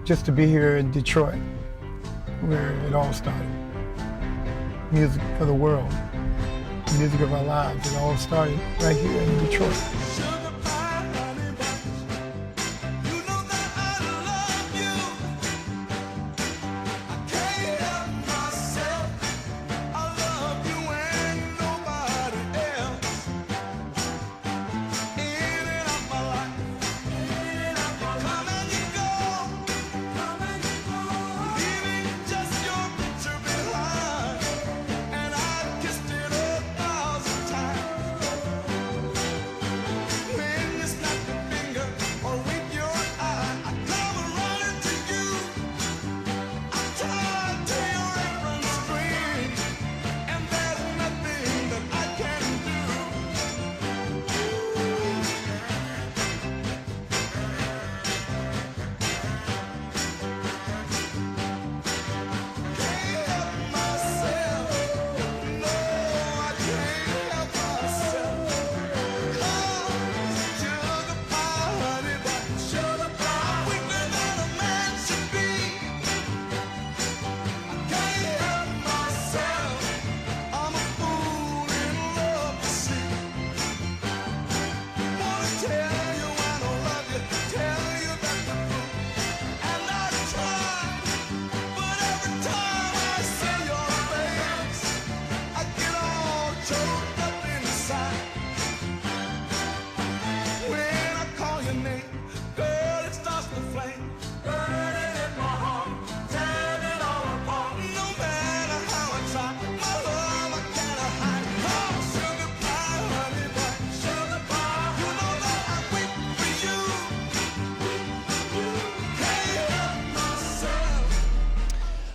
just to be here in Detroit, where it all started. Music for the world, music of our lives. It all started right here in Detroit.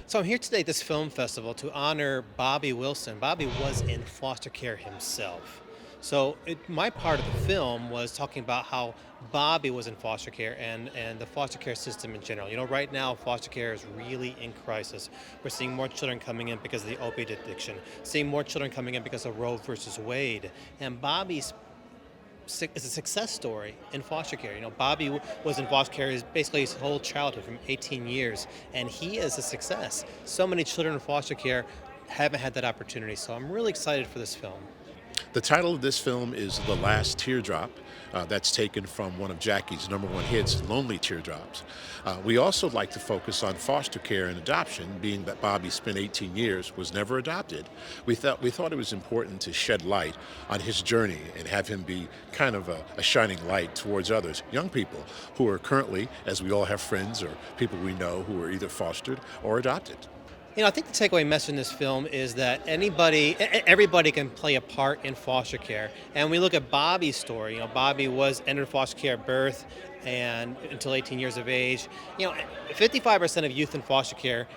So I'm here today at this film festival to honor Bobby Wilson. Bobby was in foster care himself. So my part of the film was talking about how Bobby was in foster care and the foster care system in general. You know, right now foster care is really in crisis. We're seeing more children coming in because of the opiate addiction, seeing more children coming in because of Roe versus Wade. And Bobby's is a success story in foster care. You know, Bobby was in foster care basically his whole childhood, from 18 years, and he is a success. So many children in foster care haven't had that opportunity, so I'm really excited for this film. The title of this film is The Last Teardrop. That's taken from one of Jackie's number one hits, Lonely Teardrops. We also like to focus on foster care and adoption, being that Bobby spent 18 years, was never adopted. We thought it was important to shed light on his journey and have him be kind of a shining light towards others, young people who are currently, as we all have friends or people we know who are either fostered or adopted. You know, I think the takeaway message in this film is that everybody can play a part in foster care. And we look at Bobby's story. You know, Bobby was entered foster care at birth and until 18 years of age. You know, 55% of youth in foster care,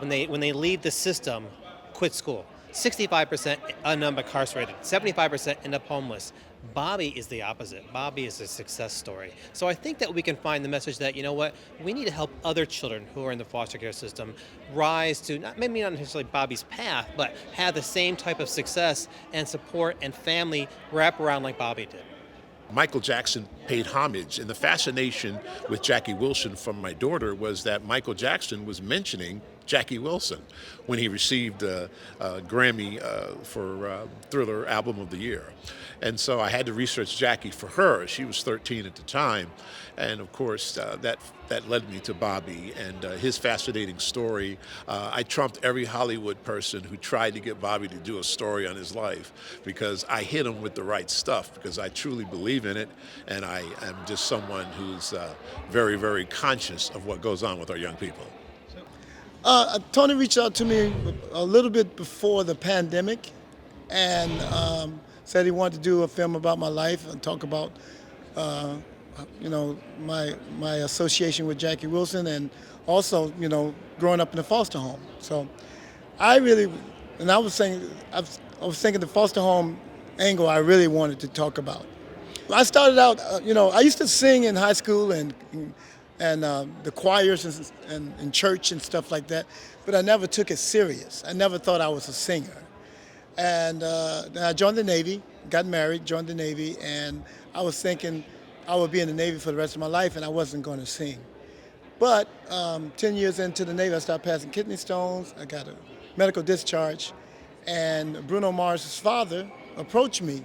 when they leave the system, quit school. 65% end up incarcerated. 75% end up homeless. Bobby is the opposite. Bobby is a success story. So I think that we can find the message that, you know what, we need to help other children who are in the foster care system rise to, maybe not necessarily Bobby's path, but have the same type of success and support and family wrap around like Bobby did. Michael Jackson paid homage, and the fascination with Jackie Wilson from my daughter was that Michael Jackson was mentioning Jackie Wilson when he received a Grammy for Thriller Album of the Year. And so I had to research Jackie for her. She was 13 at the time. And of course, that led me to Bobby and his fascinating story. I trumped every Hollywood person who tried to get Bobby to do a story on his life because I hit him with the right stuff because I truly believe in it. And I am just someone who's very, very conscious of what goes on with our young people. Tony reached out to me a little bit before the pandemic and said he wanted to do a film about my life and talk about, my association with Jackie Wilson and also, growing up in a foster home. So I was thinking the foster home angle I really wanted to talk about. I started out, I used to sing in high school and the choirs and in church and stuff like that, but I never took it serious. I never thought I was a singer. And then I joined the Navy, got married, joined the Navy, and I was thinking I would be in the Navy for the rest of my life and I wasn't going to sing. But 10 years into the Navy, I started passing kidney stones. I got a medical discharge. And Bruno Mars' father approached me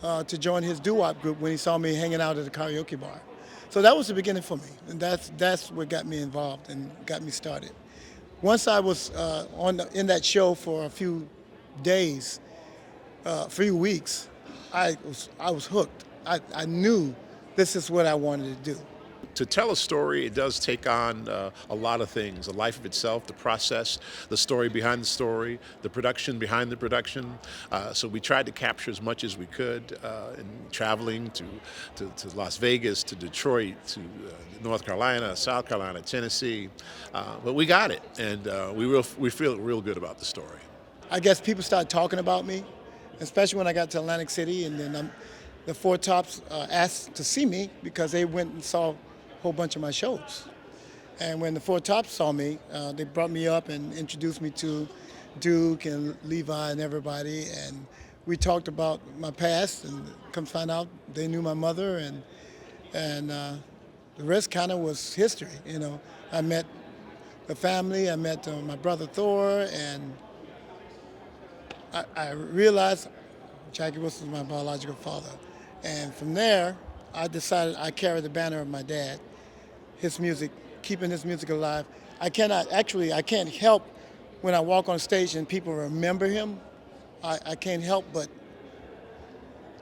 to join his doo-wop group when he saw me hanging out at a karaoke bar. So that was the beginning for me. And that's what got me involved and got me started. Once I was in that show for a few days, a few weeks, I was hooked. I knew this is what I wanted to do. To tell a story, it does take on a lot of things: the life of itself, the process, the story behind the story, the production behind the production. So we tried to capture as much as we could in traveling to Las Vegas, to Detroit, to North Carolina, South Carolina, Tennessee. But we got it, and we feel real good about the story. I guess people started talking about me, especially when I got to Atlantic City, and then the Four Tops asked to see me because they went and saw a whole bunch of my shows. And when the Four Tops saw me, they brought me up and introduced me to Duke and Levi and everybody, and we talked about my past, and come find out they knew my mother, and the rest kind of was history. You know, I met the family, I met my brother Thor, and I realized Jackie Wilson was my biological father. And from there, I decided I carry the banner of my dad, his music, keeping his music alive. I can't help when I walk on stage and people remember him. I can't help but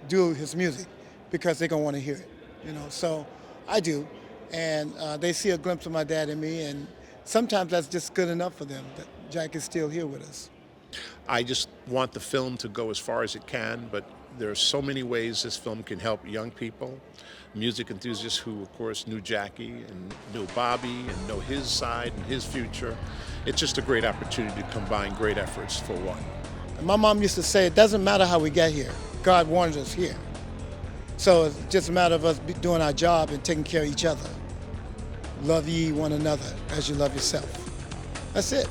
do his music because they're gonna want to hear it, you know. So I do, and they see a glimpse of my dad in me, and sometimes that's just good enough for them that Jack is still here with us. I just want the film to go as far as it can, but there are so many ways this film can help young people, music enthusiasts who, of course, knew Jackie and knew Bobby and know his side and his future. It's just a great opportunity to combine great efforts for one. My mom used to say, it doesn't matter how we get here. God wanted us here. So it's just a matter of us doing our job and taking care of each other. Love ye one another as you love yourself. That's it.